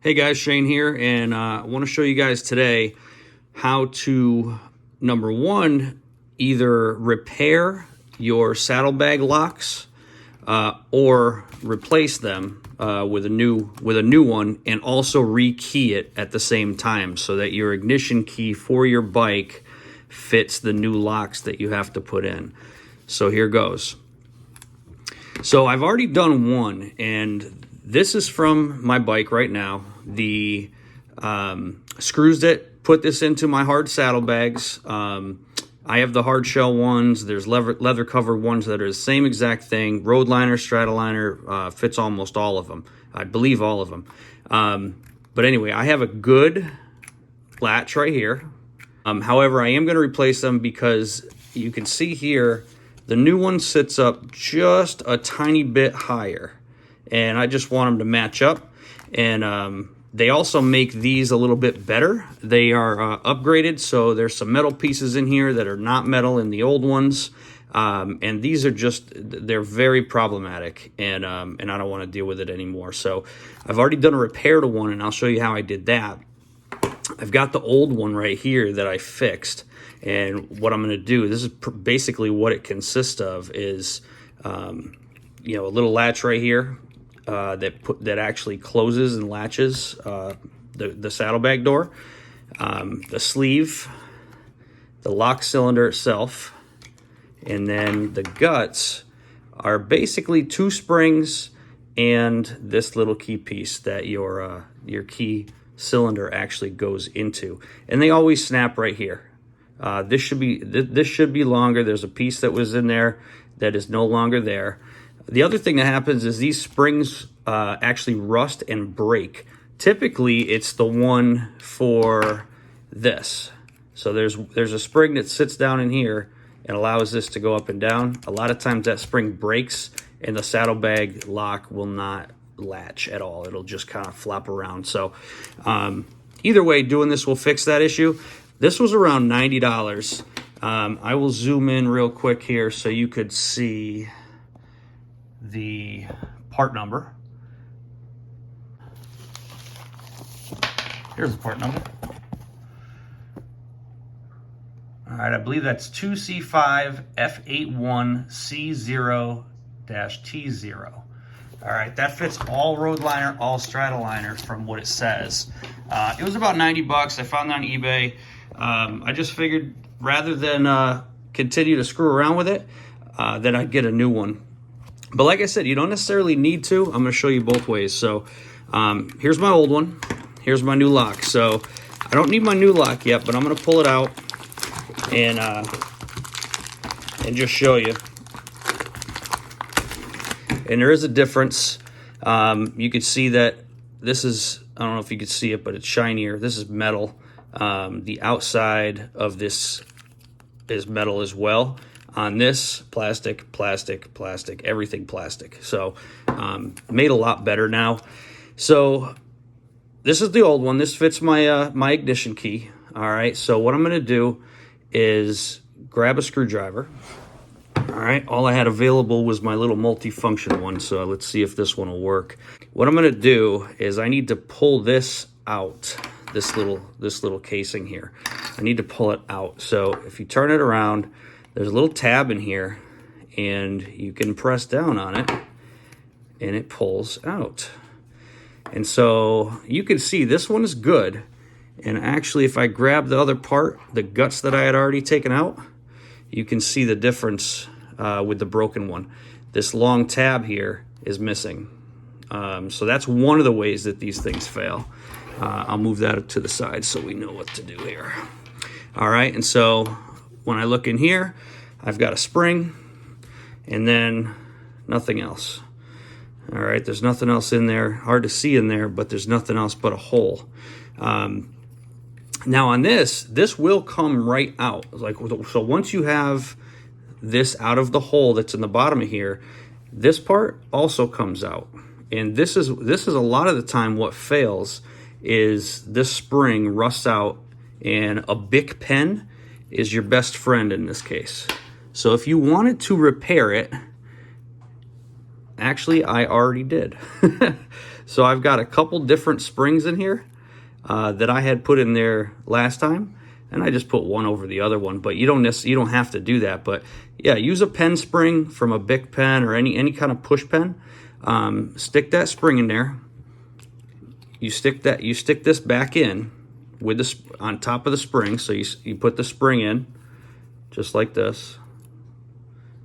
Hey guys, Shane here, and I want to show you guys today how to, number one, either repair your saddlebag locks or replace them with a new one, and also rekey it at the same time so that your ignition key for your bike fits the new locks that you have to put in. So here goes. So I've already done one, and this is from my bike right now. The screws that put this into my hard saddlebags. I have the hard shell ones. There's leather covered ones that are the same exact thing. Roadliner, Stratoliner, fits almost all of them. I believe all of them. But anyway, I have a good latch right here. However, I am going to replace them because you can see here, the new one sits up just a tiny bit higher, and I just want them to match up. And they also make these a little bit better. They are upgraded, so there's some metal pieces in here that are not metal in the old ones. And these are they're very problematic, and I don't want to deal with it anymore. So I've already done a repair to one, and I'll show you how I did that. I've got the old one right here that I fixed, and what I'm going to do, this is basically what it consists of, is a little latch right here that actually closes and latches the saddlebag door, the sleeve, the lock cylinder itself, and then the guts are basically two springs and this little key piece that your key cylinder actually goes into, and they always snap right here. This should be longer. There's a piece that was in there that is no longer there. The other thing that happens is these springs actually rust and break. Typically, it's the one for this. So there's a spring that sits down in here and allows this to go up and down. A lot of times that spring breaks and the saddlebag lock will not latch at all. It'll just kind of flop around. So either way, doing this will fix that issue. This was around $90. I will zoom in real quick here so you could see the part number. Here's the part number. All right, I believe that's 2C5F81C0-T0. All right, that fits all Roadliner, all Stratoliner from what it says. It was about 90 bucks. I found it on eBay. I just figured rather than continue to screw around with it, then I'd get a new one. But like I said, you don't necessarily need to. I'm going to show you both ways. So here's my old one. Here's my new lock. So I don't need my new lock yet, but I'm going to pull it out and just show you. And there is a difference. You can see that this is, I don't know if you can see it, but it's shinier. This is metal. The outside of this is metal as well. On this, plastic, everything plastic. So made a lot better now. So this is the old one. This fits my my ignition key. All right, so what I'm going to do is grab a screwdriver. All right, all I had available was my little multi-function one, so let's see if this one will work. What I'm going to do is I need to pull this out, this little casing here. I need to pull it out. So if you turn it around, there's a little tab in here, and you can press down on it, and it pulls out. And so you can see this one is good. And actually, if I grab the other part, the guts that I had already taken out, you can see the difference with the broken one. This long tab here is missing. So that's one of the ways that these things fail. I'll move that to the side so we know what to do here. All right, and so when I look in here, I've got a spring and then nothing else. All right, there's nothing else in there. Hard to see in there, but there's nothing else but a hole. Now on this will come right out. So once you have this out of the hole that's in the bottom of here, this part also comes out. And this is a lot of the time what fails is this spring rusts out, and a Bic pen is your best friend in this case. So if you wanted to repair it, actually I already did. So I've got a couple different springs in here that I had put in there last time, and I just put one over the other one. But you don't have to do that. But yeah, use a pen spring from a Bic pen or any kind of push pen. Stick that spring in there. You stick this back in with this on top of the spring. So you put the spring in just like this.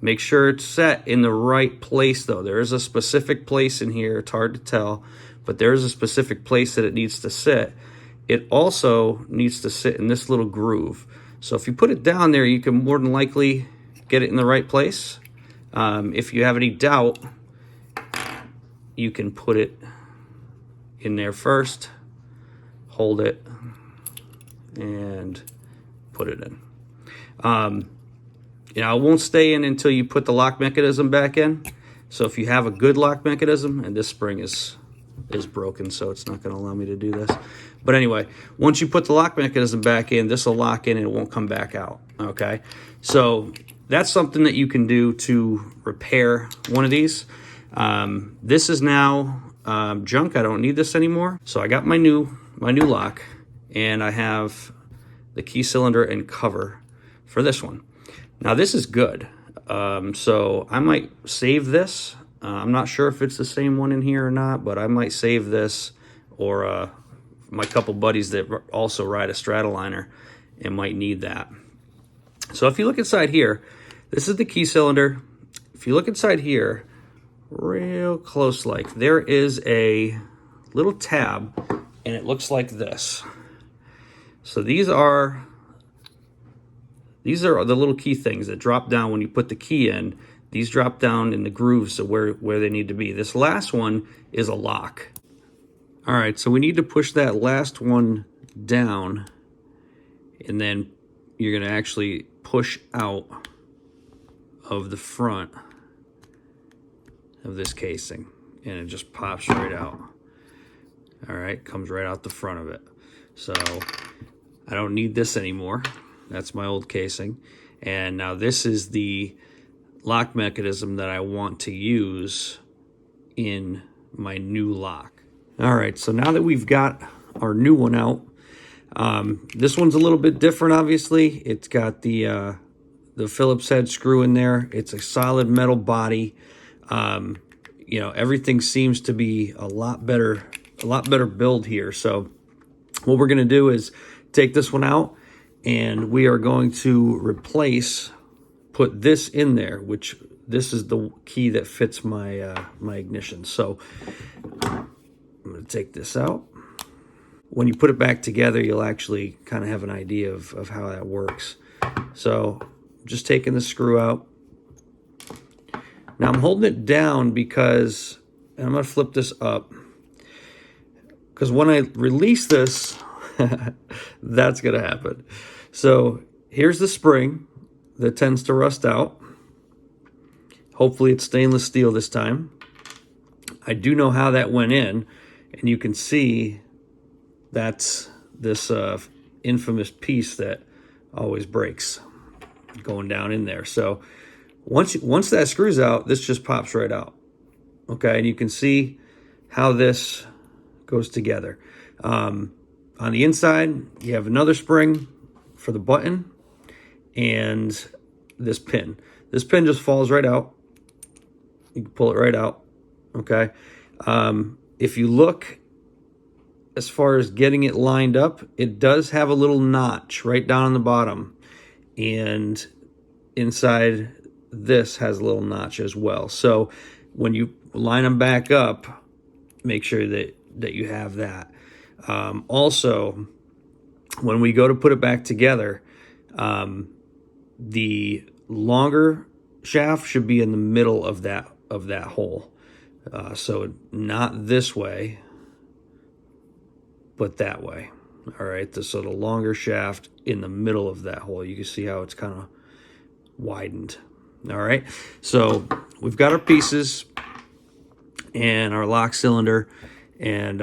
Make sure it's set in the right place, though. There is a specific place in here. It's hard to tell, but there is a specific place that it needs to sit. It also needs to sit in this little groove. So if you put it down there, you can more than likely get it in the right place. If you have any doubt, you can put it in there first, hold it, and put it in. You know, it won't stay in until you put the lock mechanism back in. So if you have a good lock mechanism, and this spring is broken, so it's not going to allow me to do this. But anyway, once you put the lock mechanism back in, this will lock in and it won't come back out. Okay, so that's something that you can do to repair one of these. This is now junk. I don't need this anymore. So I got my new lock, and I have the key cylinder and cover for this one. Now this is good, so I might save this. I'm not sure if it's the same one in here or not, but I might save this, or my couple buddies that also ride a Stratoliner and might need that. So if you look inside here, this is the key cylinder. If you look inside here, real close like, there is a little tab, and it looks like this. So these are the little key things that drop down when you put the key in. These drop down in the grooves of where they need to be. This last one is a lock. All right, so we need to push that last one down, and then you're going to actually push out of the front of this casing, and it just pops right out. All right, comes right out the front of it. So I don't need this anymore. That's my old casing. And now this is the lock mechanism that I want to use in my new lock. All right, so now that we've got our new one out, this one's a little bit different, obviously. It's got the Phillips head screw in there. It's a solid metal body. You know, everything seems to be a lot better build here. So what we're gonna do is take this one out, and we are going to put this in there, which this is the key that fits my my ignition. So I'm going to take this out. When you put it back together, you'll actually kind of have an idea of how that works. So I'm just taking the screw out. Now I'm holding it down because, and I'm going to flip this up, because when I release this, that's going to happen. So here's the spring that tends to rust out. Hopefully it's stainless steel this time. I do know how that went in, and you can see that's this infamous piece that always breaks going down in there. So once that screws out, this just pops right out. Okay, and you can see how this goes together. On the inside, you have another spring for the button and this pin. This pin just falls right out. You can pull it right out, okay? If you look as far as getting it lined up, it does have a little notch right down on the bottom, and inside this has a little notch as well. So when you line them back up, make sure that you have that. Also, when we go to put it back together, the longer shaft should be in the middle of that hole. So not this way, but that way. All right, so the longer shaft in the middle of that hole. You can see how it's kind of widened. All right, so we've got our pieces and our lock cylinder, and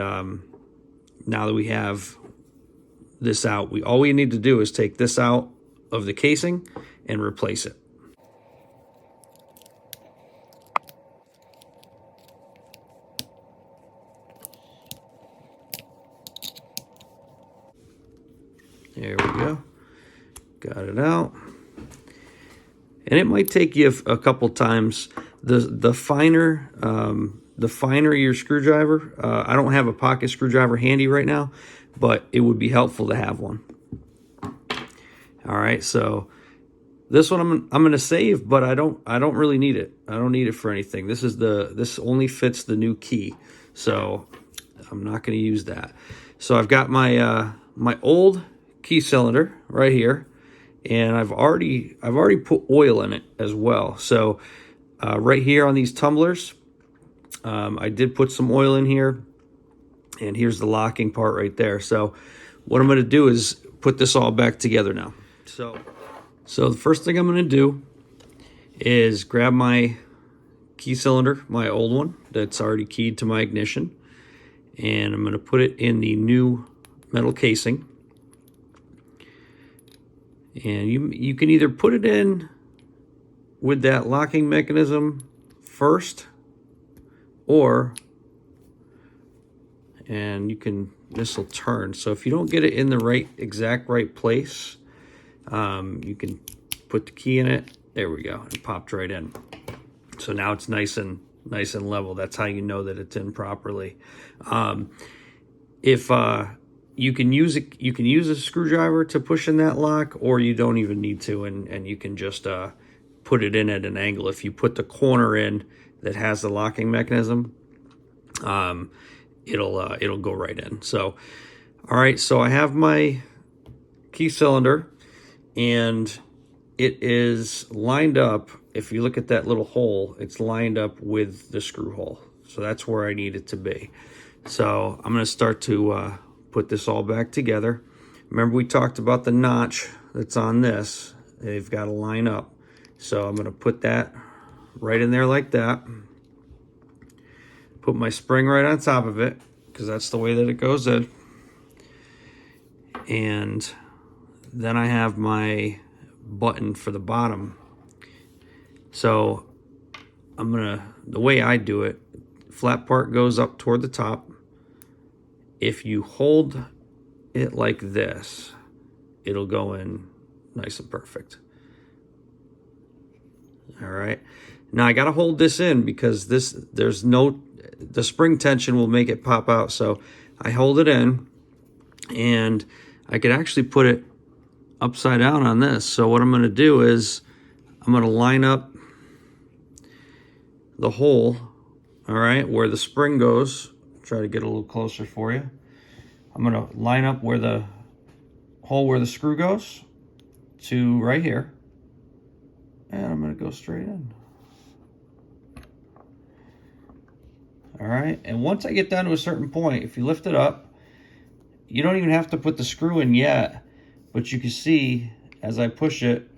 now that we have this out, all we need to do is take this out of the casing and replace it. There we go. Got it out. And it might take you a couple times. The finer your screwdriver. I don't have a pocket screwdriver handy right now, but it would be helpful to have one. All right, so this one I'm gonna save, but I don't really need it. I don't need it for anything. This only fits the new key, so I'm not gonna use that. So I've got my my old key cylinder right here, and I've already put oil in it as well. So right here on these tumblers, I did put some oil in here, and here's the locking part right there. So what I'm going to do is put this all back together now. So the first thing I'm going to do is grab my key cylinder, my old one that's already keyed to my ignition, and I'm going to put it in the new metal casing. And you can either put it in with that locking mechanism first, or this will turn. So if you don't get it in the exact right place, you can put the key in it. There we go. It popped right in. So now it's nice and level. That's how you know that it's in properly. If you can use a screwdriver to push in that lock, or you don't even need to, and you can just put it in at an angle. If you put the corner in that has the locking mechanism, it'll go right in. So, all right, so I have my key cylinder, and it is lined up. If you look at that little hole, it's lined up with the screw hole. So that's where I need it to be. So I'm going to start to put this all back together. Remember, we talked about the notch that's on this. They've got to line up. So I'm going to put that right in there like that. Put my spring right on top of it, because that's the way that it goes in. And then I have my button for the bottom. So the way I do it, flat part goes up toward the top. If you hold it like this, it'll go in nice and perfect. All right. Now I got to hold this in, because the spring tension will make it pop out. So I hold it in, and I could actually put it upside down on this. So what I'm going to do is I'm going to line up the hole, all right, where the spring goes. Try to get a little closer for you. I'm going to line up where the hole where the screw goes to right here, and I'm going to go straight in. All right, and once I get down to a certain point, if you lift it up, you don't even have to put the screw in yet, but you can see as I push it,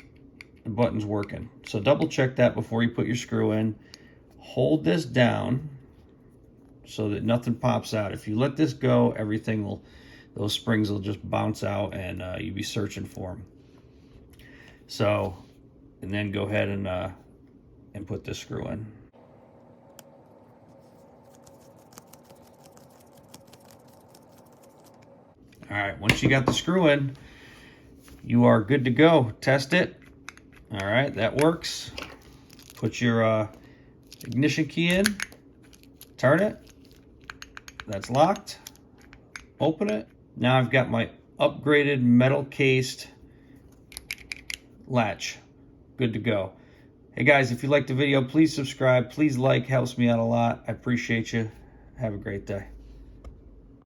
the button's working. So double check that before you put your screw in. Hold this down so that nothing pops out. If you let this go, those springs will just bounce out, and you'll be searching for them. So, and then go ahead and put this screw in. All right, once you got the screw in, you are good to go. Test it. All right, that works. Put your ignition key in, turn it. That's locked. Open it. Now I've got my upgraded metal cased latch. Good to go. Hey guys, if you liked the video, please subscribe. Please like, helps me out a lot. I appreciate you. Have a great day.